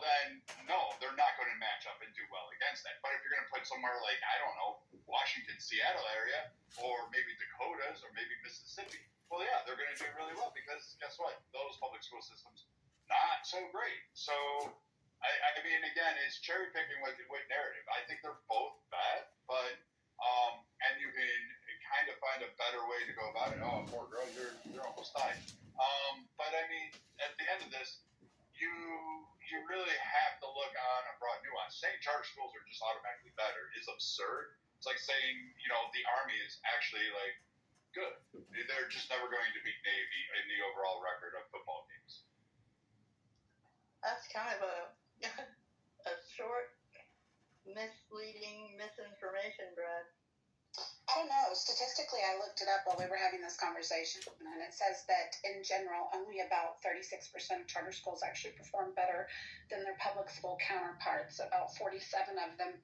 then no, they're not going to match up and do well against that. But if you're going to put somewhere like, I don't know, Washington, Seattle area, or maybe Dakotas, or maybe Mississippi, well, yeah, they're going to do really well because guess what? Those public school systems not so great. So I mean, again, it's cherry picking with narrative. I think they're both bad, but and you can kind of find a better way to go about it. Oh, poor girl, you're almost dying. But I mean, at the end of this, you really have to look on a broad nuance. Saying charter schools are just automatically better is absurd. It's like saying, you know, the Army is actually like good. They're just never going to beat Navy in the overall record of football games. That's kind of a short, misleading misinformation, Brad. I don't know. Statistically, I looked it up while we were having this conversation, and it says that in general, only about 36% of charter schools actually perform better than their public school counterparts. About 47 of them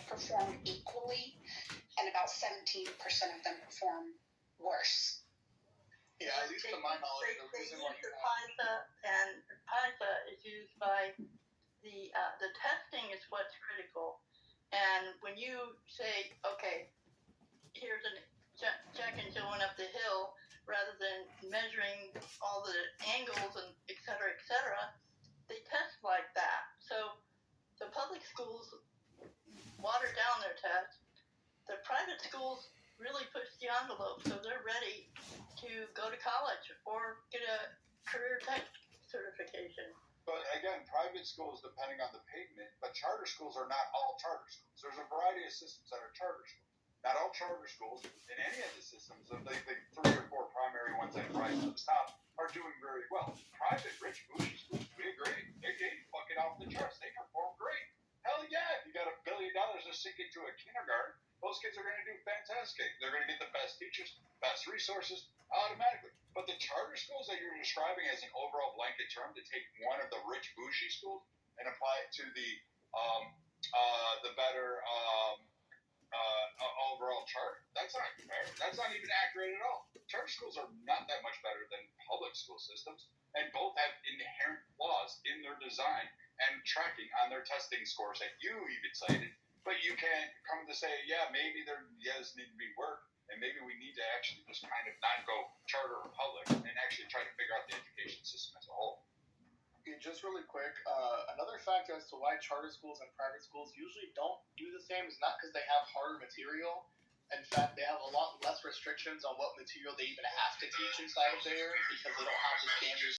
perform equally, and about 17% of them perform worse. Yeah, at least to my knowledge, the reason why you PISA, and PISA is used by the testing is what's critical. And when you say, okay, here's a Jack and Jill went up the hill, rather than measuring all the angles and et cetera, they test like that. So the public schools water down their tests. The private schools really push the envelope, so they're ready to go to college or get a career tech certification. But again, private schools, depending on the payment, but charter schools are not all charter schools. There's a variety of systems that are charter schools. Not all charter schools in any of the systems, the 3 or 4 primary ones that rise to the top, are doing very well. Private, rich, bougie schools, we agree. They fucking off the charts. They perform great. Hell yeah, if you got $1 billion to sink into a kindergarten, those kids are going to do fantastic. They're going to get the best teachers, best resources, automatically. But the charter schools that you're describing as an overall blanket term to take one of the rich bougie schools and apply it to the better overall chart, that's not fair. That's not even accurate at all. Charter schools are not that much better than public school systems, and both have inherent flaws in their design and tracking on their testing scores that you even cited. But you can come to say, yeah, maybe there does need to be work, and maybe we need to actually just kind of not go charter or public and actually try to figure out the education system as a whole. Just really quick, another factor as to why charter schools and private schools usually don't do the same is not because they have harder material. In fact, they have a lot less restrictions on what material they even have to teach inside of there because they don't have the standards